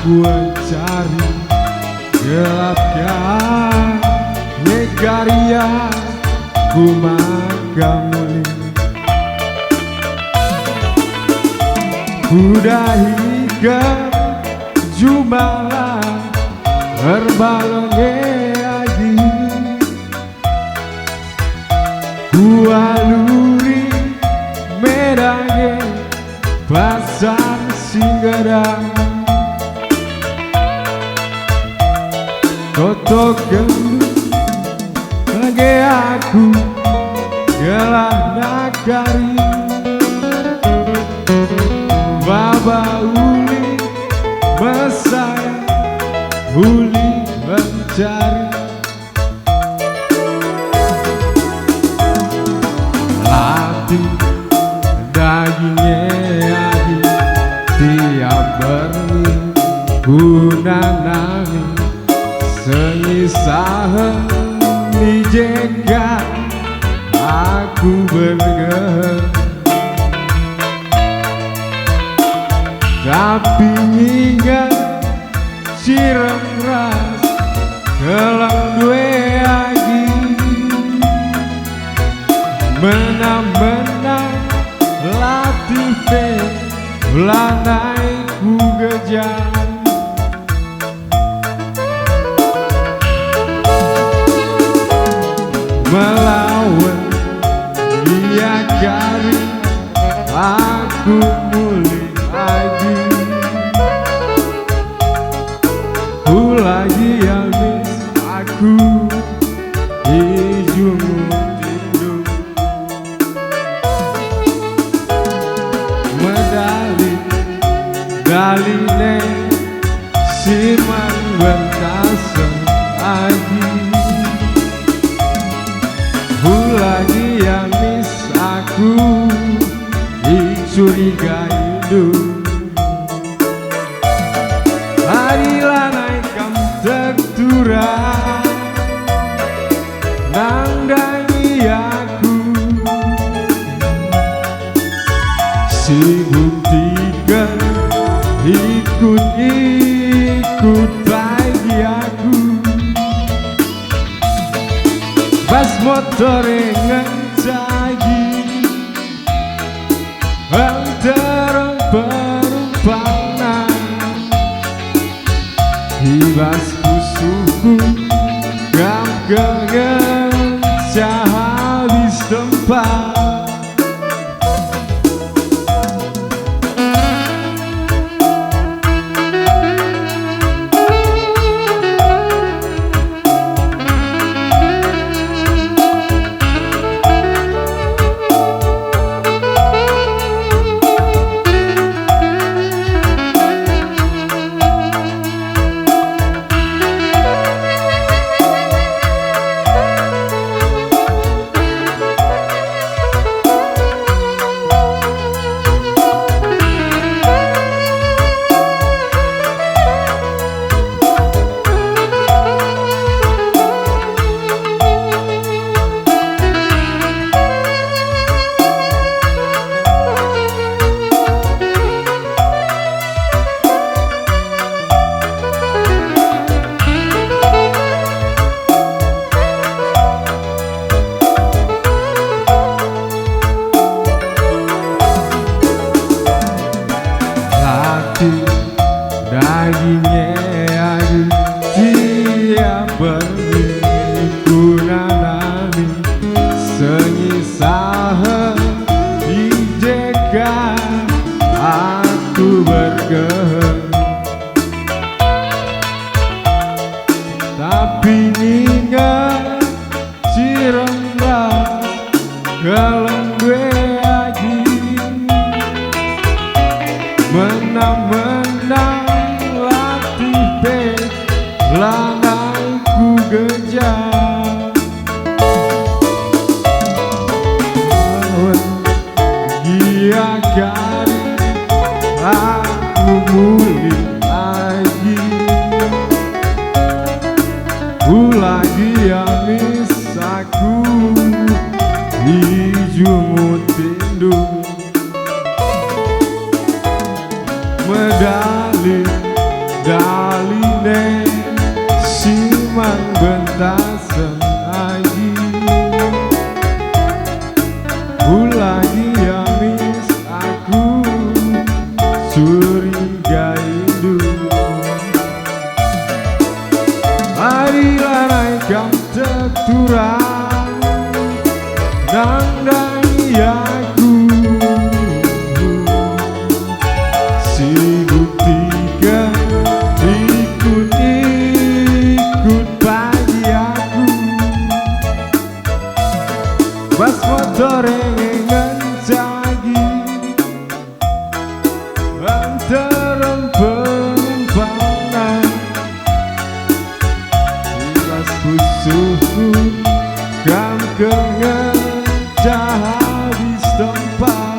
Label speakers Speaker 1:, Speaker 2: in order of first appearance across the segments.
Speaker 1: Aku mencari gelapkan negaria ku magamuli kudahi ke jumala herbalonge agi kualuri medange pasar Singgadang koto gendut lagi aku gelah nagari baba uli mesaya uli mencari latih dagingnya adi tiap berguna nami senyisahan dijegat aku bergerak tapi ingat sirem ras kelang due lagi menang-menang latih lanai ku gejar melawan dia cari aku mulai lagi ku lagi habis aku hijaumu tindu medali daline siman bentasan lagi lagi yang mis aku curiga hidup marilah naikkan terturah nangdangi aku si buktikan ikut lagi aku bas motor ngecagi antara perumpamaan hibas kusuku gam ngecah habis tempat dagingnya adi tiap berguna nami senyisahan dijegat aku bergerak tapi ingat ciremlah kalau gue lagi menang-menang lanai ku gejar dia cari aku mulai lagi ku lagi amis aku hijaumu tindu medali curiga hidup. Marilah naikkan teturan nandai aku, sibuk tiga ikut pagi aku. Bas motor yang cagi antaran pempanan, ilas pusuhku kam kengecah habis tempat.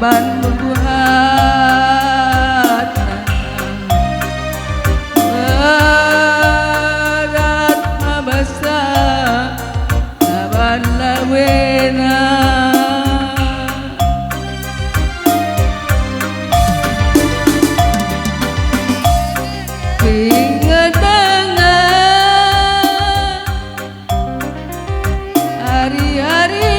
Speaker 2: Ban bubuhat berat mabasa laban lawena ingat dengan hari-hari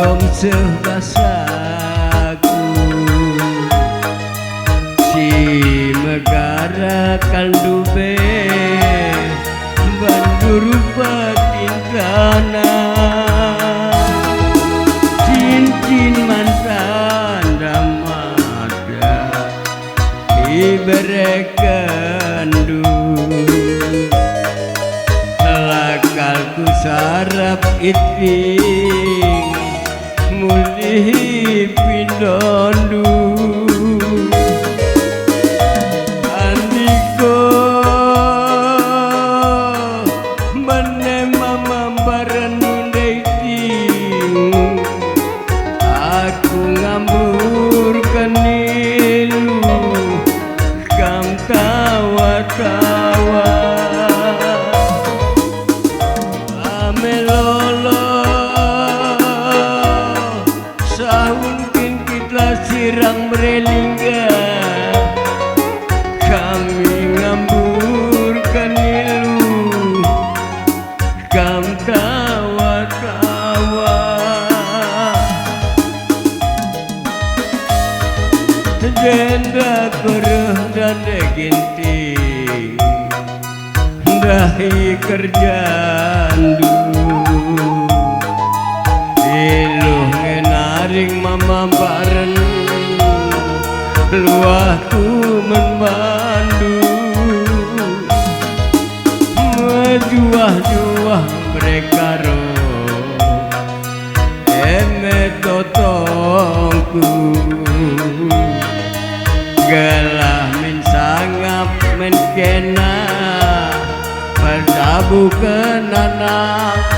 Speaker 3: gom sebasaku si megara kandube banduru patintana cincin mantan damada iberekandu lakalku sarap iting mulih pindondu andiko menemam barendu deiting aku ngambur kenilu kam tawa-tawa amelolo sahun kita sirang merelingga kami ngambur kenilu kam tawa-tawa jenda kereh dan deginting dahi kerjandu iluh ngenaring mamambaren luahku menbandu mejuah-juah brekaro eme totongku galah min sangap men kena berdabu kenanak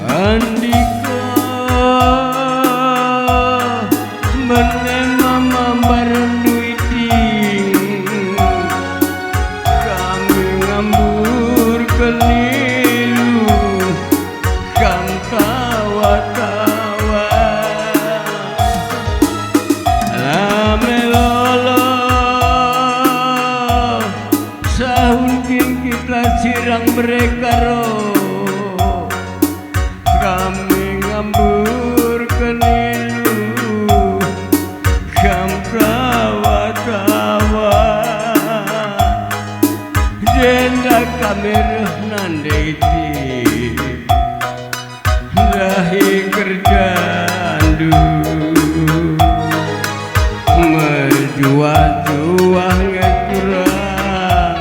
Speaker 3: andika menemam barendu iting kami ngambur kelilu kam tawa-tawa lamelolo sahun kita sirang brekaro kami ngambur kenilu kam tawa-tawa jenda kami nandeti dahi kerjandu merjuah-juah ngecurang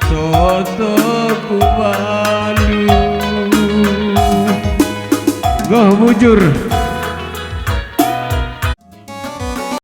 Speaker 3: toto kubalu goh bujur